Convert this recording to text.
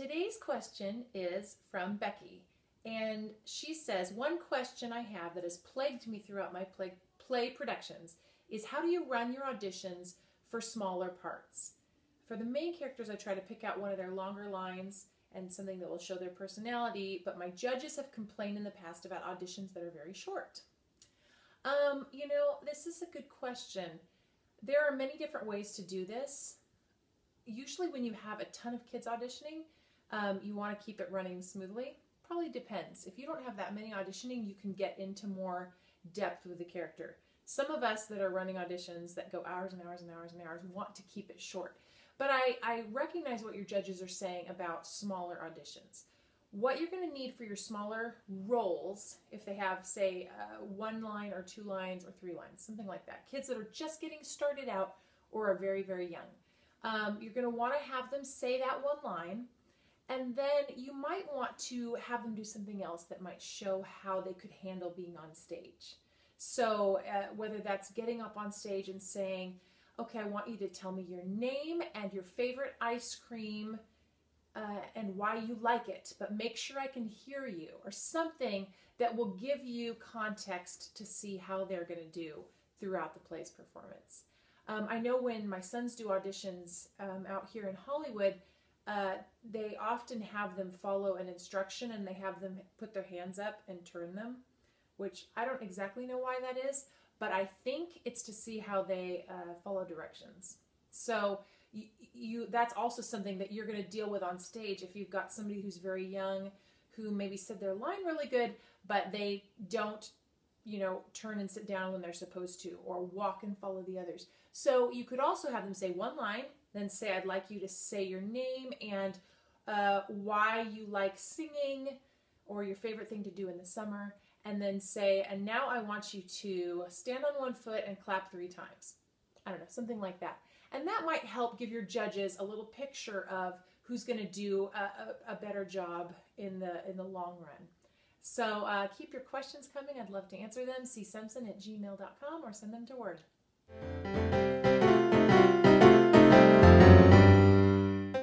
Today's question is from Becky, and she says, one question I have that has plagued me throughout my play productions is how do you run your auditions for smaller parts? For the main characters, I try to pick out one of their longer lines and something that will show their personality, but my judges have complained in the past about auditions that are very short. This is a good question. There are many different ways to do this. Usually when you have a ton of kids auditioning, you want to keep it running smoothly. Probably depends. If you don't have that many auditioning, you can get into more depth with the character. Some of us that are running auditions that go hours and hours and hours and hours want to keep it short. But I recognize what your judges are saying about smaller auditions. What you're going to need for your smaller roles, if they have, say, 1 line or 2 lines or 3 lines, something like that. Kids that are just getting started out or are very, very young. You're going to want to have them say that 1 line, and then you might want to have them do something else that might show how they could handle being on stage. So whether that's getting up on stage and saying, okay, I want you to tell me your name and your favorite ice cream and why you like it, but make sure I can hear you, or something that will give you context to see how they're going to do throughout the play's performance. I know when my sons do auditions out here in Hollywood, they often have them follow an instruction and they have them put their hands up and turn them, which I don't exactly know why that is, but I think it's to see how they follow directions. So that's also something that you're going to deal with on stage if you've got somebody who's very young who maybe said their line really good, but they don't, turn and sit down when they're supposed to, or walk and follow the others. So you could also have them say 1 line, then say, I'd like you to say your name and why you like singing or your favorite thing to do in the summer, and then say, and now I want you to stand on 1 foot and clap 3 times. I don't know, something like that. And that might help give your judges a little picture of who's going to do a better job in the long run. So keep your questions coming. I'd love to answer them. csempson@gmail.com or send them to Word.